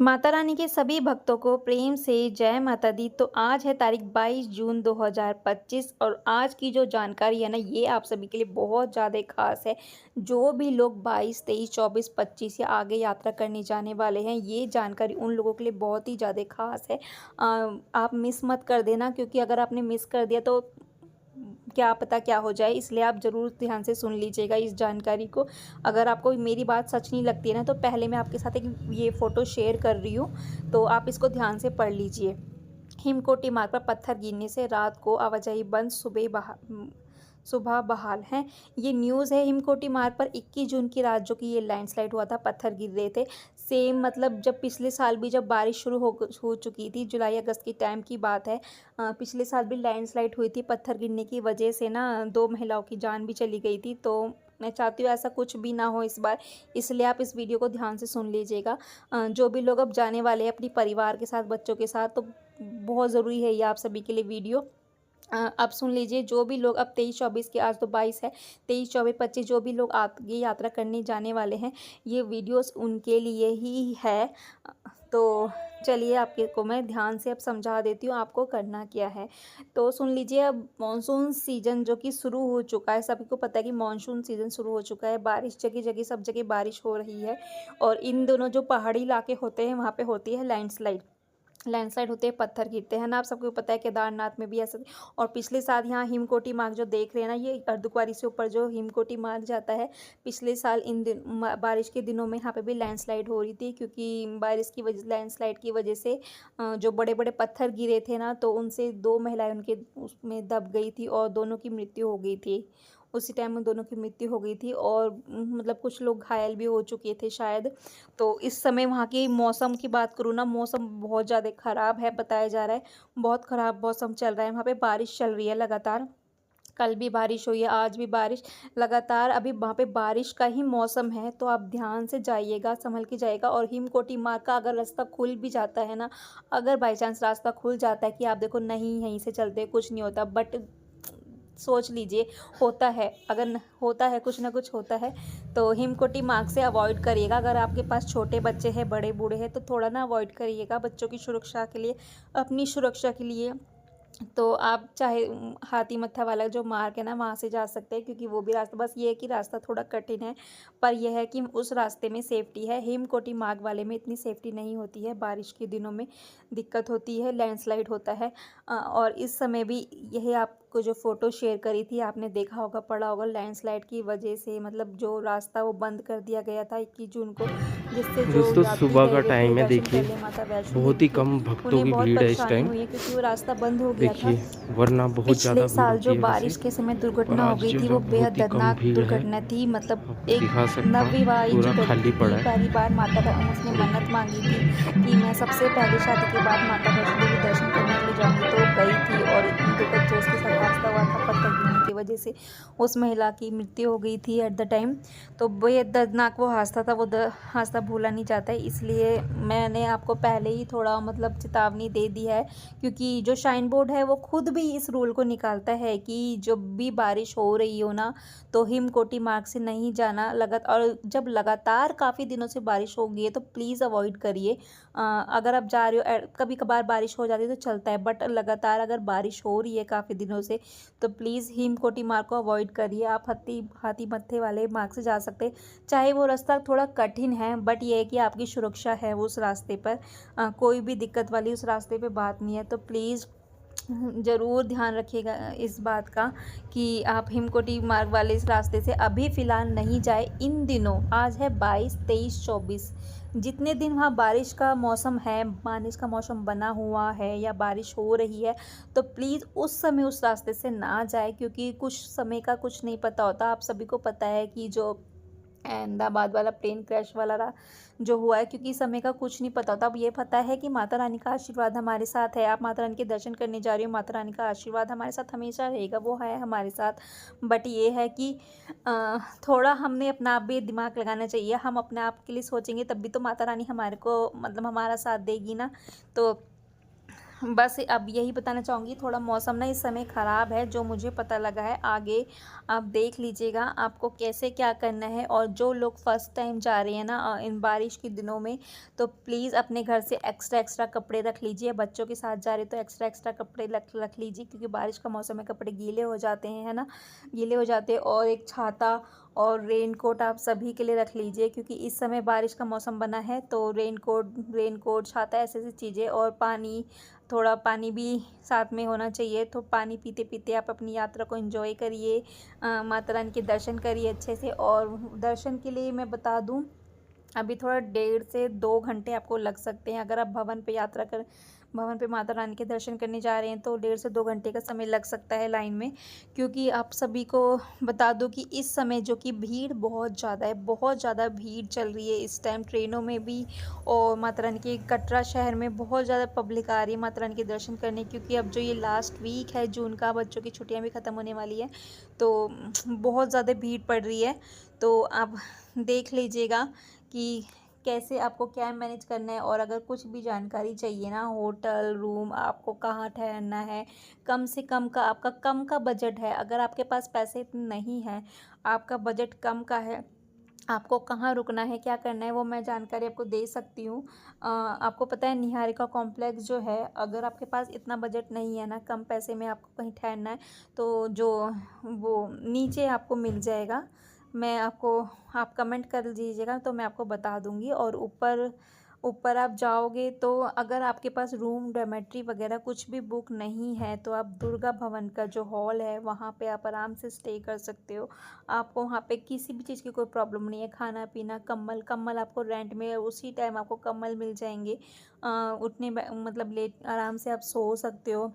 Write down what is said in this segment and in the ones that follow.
माता रानी के सभी भक्तों को प्रेम से जय माता दी। तो आज है तारीख 22 जून 2025 और आज की जो जानकारी है ना, ये आप सभी के लिए बहुत ज़्यादा खास है। जो भी लोग 22, 23, 24, 25 या आगे यात्रा करने जाने वाले हैं, ये जानकारी उन लोगों के लिए बहुत ही ज़्यादा खास है। आप मिस मत कर देना, क्योंकि अगर आपने मिस कर दिया तो क्या पता क्या हो जाए, इसलिए आप ज़रूर ध्यान से सुन लीजिएगा इस जानकारी को। अगर आपको मेरी बात सच नहीं लगती है ना, तो पहले मैं आपके साथ एक ये फ़ोटो शेयर कर रही हूँ, तो आप इसको ध्यान से पढ़ लीजिए। हिमकोटी मार्ग पर पत्थर गिरने से रात को आवाजाही बंद, सुबह बहाल है। ये न्यूज़ है। हिमकोटी मार्ग पर 21 जून की रात जो कि ये लैंडस्लाइड हुआ था, पत्थर गिर रहे थे। सेम मतलब जब पिछले साल भी जब बारिश शुरू हो चुकी थी, जुलाई अगस्त के टाइम की बात है। पिछले साल भी लैंडस्लाइड हुई थी, पत्थर गिरने की वजह से ना 2 महिलाओं की जान भी चली गई थी। तो मैं चाहती हूँ ऐसा कुछ भी ना हो इस बार, इसलिए आप इस वीडियो को ध्यान से सुन लीजिएगा। जो भी लोग अब जाने वाले हैं अपनी परिवार के साथ, बच्चों के साथ, तो बहुत ज़रूरी है ये आप सभी के लिए वीडियो। अब सुन लीजिए, जो भी लोग अब 23-24 के, आज तो 22 है, 23-24-25 जो भी लोग आगे यात्रा करने जाने वाले हैं, ये वीडियोस उनके लिए ही है। तो चलिए आपके को मैं ध्यान से अब समझा देती हूँ आपको करना क्या है। तो सुन लीजिए, अब मानसून सीज़न जो कि शुरू हो चुका है, सभी को पता है कि मानसून सीज़न शुरू हो चुका है। बारिश जगह-जगह सब जगह बारिश हो रही है और इन दोनों जो पहाड़ी इलाके होते हैं, वहाँ पे होती है लैंडस्लाइड। लैंडस्लाइड होते हैं, पत्थर गिरते हैं ना, आप सबको पता है केदारनाथ में भी ऐसा। और पिछले साल यहाँ हिमकोटी मार्ग जो देख रहे हैं ना, ये अर्धकुंवारी से ऊपर जो हिमकोटी मार्ग जाता है, पिछले साल इन दिन बारिश के दिनों में यहाँ पे भी लैंडस्लाइड हो रही थी, क्योंकि बारिश की वजह, लैंडस्लाइड की वजह से जो बड़े बड़े पत्थर गिरे थे ना, तो उनसे 2 महिलाएं उनके उसमें दब गई थी और दोनों की मृत्यु हो गई थी। उसी टाइम में दोनों की मृत्यु हो गई थी और मतलब कुछ लोग घायल भी हो चुके थे शायद। तो इस समय वहाँ की मौसम की बात करूँ ना, मौसम बहुत ज़्यादा ख़राब है, बताया जा रहा है। बहुत ख़राब मौसम चल रहा है, वहाँ पे बारिश चल रही है लगातार। कल भी बारिश हुई है, आज भी बारिश लगातार, अभी वहाँ पे बारिश का ही मौसम है। तो आप ध्यान से जाइएगा, संभल के जाइएगा। और हिमकोटी मार्ग का अगर रास्ता खुल भी जाता है ना, अगर बाई चांस रास्ता खुल जाता है कि आप देखो नहीं यहीं से चलते, कुछ नहीं होता, बट सोच लीजिए होता है, अगर होता है, कुछ ना कुछ होता है, तो हिमकोटी मार्ग से अवॉइड करिएगा। अगर आपके पास छोटे बच्चे हैं, बड़े बूढ़े हैं, तो थोड़ा ना अवॉइड करिएगा, बच्चों की सुरक्षा के लिए, अपनी सुरक्षा के लिए। तो आप चाहे हाथी मत्था वाला जो मार्ग है ना, वहाँ से जा सकते हैं, क्योंकि वो भी रास्ता, बस ये है कि रास्ता थोड़ा कठिन है, पर यह है कि उस रास्ते में सेफ्टी है। हेमकोटी मार्ग वाले में इतनी सेफ्टी नहीं होती है, बारिश के दिनों में दिक्कत होती है, लैंडस्लाइड होता है। और इस समय भी यही आपको जो फ़ोटो शेयर करी थी, आपने देखा होगा, पढ़ा होगा, लैंडस्लाइड की वजह से मतलब जो रास्ता वो बंद कर दिया गया था 21 जून को, जिससे जो दोस्तों यात्री सुबह गए का हुए थे टाइम है, दर्शन देखिए करने माता वैष्णो बहुत देवी ही के, कम भक्तों उन्हें की बहुत भीड़ है इस परेशानी टाइम। हुई है, क्योंकि वो रास्ता बंद हो गया था। देखिए वरना बहुत ज़्यादा पिछले भीड़ साल होती जो है वैसे, बारिश के समय पर दुर्घटना हो आज गई जो थी, है वो बेहद बहुत ही कम दर्दनाक भीड़ है। दुर्घटना थी। मतलब आपको एक दिखा सकता हूँ, नवविवाहित जो पूरा लड़की खाली थी, पड़ा है। पहली बार उसने मन्नत देखिए मांगी थी कि मैं सबसे पहले शादी के बाद माता वैष्णो देवी दर्शन करने के लिए जाऊंगी, तो गई थी और इतनी दुखद जो उसके साथ हादसा हुआ था, पत्थर गिरने की वजह से उस महिला की मृत्यु हो गई थी एट द टाइम। तो बेहद दर्दनाक वो हादसा था, वो हादसा भूला नहीं जाता है, इसलिए मैंने आपको पहले ही थोड़ा मतलब चेतावनी दे दी है। क्योंकि जो शाइन बोर्ड है वो खुद भी इस रूल को निकालता है कि जब भी बारिश हो रही हो ना, तो हिमकोटी मार्ग से नहीं जाना। लगातार, और जब लगातार काफ़ी दिनों से बारिश हो गई है, तो प्लीज़ अवॉइड करिए। अगर आप जा रहे हो, कभी कभार बारिश हो जाती है तो चलता है, बट लगातार अगर बारिश हो रही है काफ़ी दिनों से, तो प्लीज़ हिमकोटी मार्ग को अवॉइड करिए। आप हाथी मत्थे वाले मार्ग से जा सकते हैं, चाहे वो रास्ता थोड़ा कठिन है, बट ये है कि आपकी सुरक्षा है उस रास्ते पर। कोई भी दिक्कत वाली उस रास्ते पे बात नहीं है। तो प्लीज़ ज़रूर ध्यान रखिएगा इस बात का कि आप हिमकोटी मार्ग वाले इस रास्ते से अभी फ़िलहाल नहीं जाए इन दिनों। आज है 22, 23, 24, जितने दिन वहाँ बारिश का मौसम है, बारिश का मौसम बना हुआ है या बारिश हो रही है, तो प्लीज़ उस समय उस रास्ते से ना जाए, क्योंकि कुछ समय का कुछ नहीं पता होता। आप सभी को पता है कि जो अहमदाबाद वाला प्लेन क्रैश वाला जो हुआ है, क्योंकि समय का कुछ नहीं पता होता। अब ये पता है कि माता रानी का आशीर्वाद हमारे साथ है। आप माता रानी के दर्शन करने जा रही हो, माता रानी का आशीर्वाद हमारे साथ हमेशा रहेगा, वो है हमारे साथ। बट ये है कि थोड़ा हमने अपना आप भी दिमाग लगाना चाहिए। हम अपने आप के लिए सोचेंगे तब भी तो माता रानी हमारे को मतलब हमारा साथ देगी ना। तो बस अब यही बताना चाहूँगी, थोड़ा मौसम ना इस समय ख़राब है, जो मुझे पता लगा है। आगे आप देख लीजिएगा आपको कैसे क्या करना है। और जो लोग फर्स्ट टाइम जा रहे हैं ना इन बारिश के दिनों में, तो प्लीज़ अपने घर से एक्स्ट्रा कपड़े रख लीजिए। बच्चों के साथ जा रहे तो एक्स्ट्रा कपड़े रख लीजिए, क्योंकि बारिश का मौसम है, कपड़े गीले हो जाते हैं, है ना, गीले हो जाते हैं। और एक छाता और रेनकोट आप सभी के लिए रख लीजिए, क्योंकि इस समय बारिश का मौसम बना है। तो रेनकोट छाता ऐसी ऐसी चीज़ें, और पानी, थोड़ा पानी भी साथ में होना चाहिए। तो पानी पीते पीते आप अपनी यात्रा को एंजॉय करिए, माता रानी के दर्शन करिए अच्छे से। और दर्शन के लिए मैं बता दूं, अभी थोड़ा 1.5 से 2 घंटे आपको लग सकते हैं। अगर आप भवन पे माता रानी के दर्शन करने जा रहे हैं तो 1.5 से 2 घंटे का समय लग सकता है लाइन में। क्योंकि आप सभी को बता दूं कि इस समय जो कि भीड़ बहुत ज़्यादा है, बहुत ज़्यादा भीड़ चल रही है इस टाइम, ट्रेनों में भी। और माता रानी के कटरा शहर में बहुत ज़्यादा पब्लिक आ रही है माता रानी के दर्शन करने, क्योंकि अब जो ये लास्ट वीक है जून का, बच्चों की छुट्टियाँ भी ख़त्म होने वाली है, तो बहुत ज़्यादा भीड़ पड़ रही है। तो आप देख लीजिएगा कि कैसे आपको क्या मैनेज करना है। और अगर कुछ भी जानकारी चाहिए ना, होटल रूम, आपको कहाँ ठहरना है, कम से कम का आपका कम का बजट है, अगर आपके पास पैसे इतने नहीं हैं, आपका बजट कम का है, आपको कहाँ रुकना है, क्या करना है, वो मैं जानकारी आपको दे सकती हूँ। आपको पता है निहारिका कॉम्प्लेक्स जो है, अगर आपके पास इतना बजट नहीं है ना, कम पैसे में आपको कहीं ठहरना है, तो जो वो नीचे आपको मिल जाएगा। मैं आपको, आप कमेंट कर दीजिएगा तो मैं आपको बता दूंगी। और ऊपर ऊपर आप जाओगे तो अगर आपके पास रूम डॉर्मेट्री वगैरह कुछ भी बुक नहीं है, तो आप दुर्गा भवन का जो हॉल है वहाँ पे आप आराम से स्टे कर सकते हो। आपको वहाँ पे किसी भी चीज़ की कोई प्रॉब्लम नहीं है, खाना पीना, कम्बल आपको रेंट में उसी टाइम आपको कम्बल मिल जाएंगे। मतलब लेट आराम से आप सो सकते हो।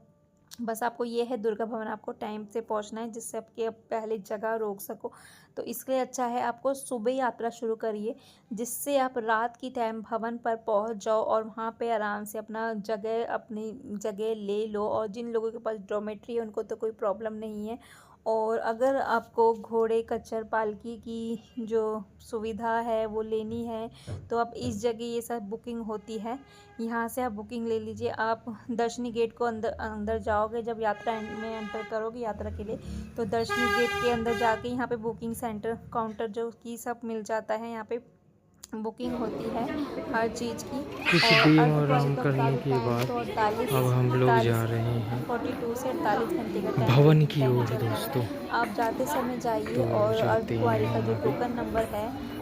बस आपको ये है, दुर्गा भवन आपको टाइम से पहुंचना है, जिससे आपके अब पहले जगह रोक सको। तो इसलिए अच्छा है आपको सुबह यात्रा शुरू करिए, जिससे आप रात की टाइम भवन पर पहुंच जाओ और वहां पे आराम से अपनी जगह ले लो। और जिन लोगों के पास डॉर्मेट्री है उनको तो कोई प्रॉब्लम नहीं है। और अगर आपको घोड़े खच्चर पालकी की जो सुविधा है वो लेनी है, तो आप इस जगह ये सब बुकिंग होती है, यहाँ से आप बुकिंग ले लीजिए। आप दर्शनी गेट को अंदर अंदर जाओगे, जब यात्रा में एंटर करोगे यात्रा के लिए, तो दर्शनी गेट के अंदर जाके यहाँ पे बुकिंग सेंटर काउंटर जो कि सब मिल जाता है, यहाँ पे बुकिंग होती है हर चीज़ की। कुछ और दिन अर्धपुरी आराम का बता करने दूँ के टाइम बाद तो 48 अब हम लोग जा रहे हैं 42 से 48 घंटे का टाइम भवन वेटिंग की टाइम ओर चलता है। दोस्तों। आप जाते समय जाइए, तो और चलते हैं अर्धकुंवारी का हम जो अभी। टोकन नंबर है,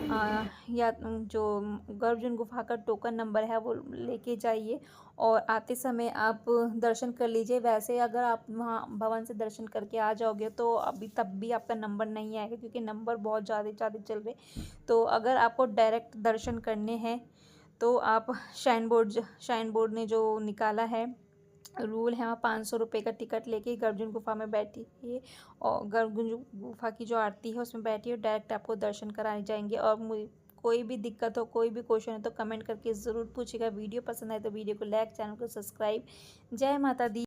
या जो गर्भजन गुफा का टोकन नंबर है वो लेके जाइए, और आते समय आप दर्शन कर लीजिए। वैसे अगर आप वहाँ भवन से दर्शन करके आ जाओगे तो अभी तब भी आपका नंबर नहीं आएगा, क्योंकि नंबर बहुत ज़्यादा ज़्यादा चल रहे। तो अगर आपको डायरेक्ट दर्शन करने हैं तो आप शाइन बोर्ड ने जो निकाला है रूल है, वहाँ 500 रुपये का टिकट लेके गर्भजन गुफा में बैठिए, और गर्भजन गुफा की जो आरती है उसमें बैठिए, डायरेक्ट आपको दर्शन कराने जाएंगे। और कोई भी दिक्कत हो, कोई भी क्वेश्चन हो तो कमेंट करके ज़रूर पूछिएगा। वीडियो पसंद आए तो वीडियो को लाइक, चैनल को सब्सक्राइब। जय माता दी।